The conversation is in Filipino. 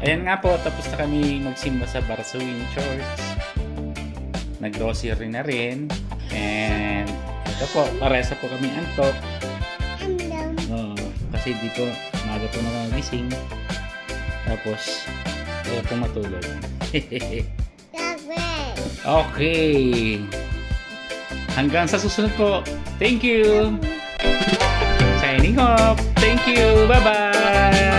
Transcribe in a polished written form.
Ayan nga po, tapos na kami magsimba sa Barsoin Church. Nag-grocery na rin. And ito po, paresa po kami antok. Kasi dito, maga po na magising. Tapos, ayaw po matulog. Okay. Hanggang sa susunod po. Thank you. Signing off. Thank you. Bye-bye.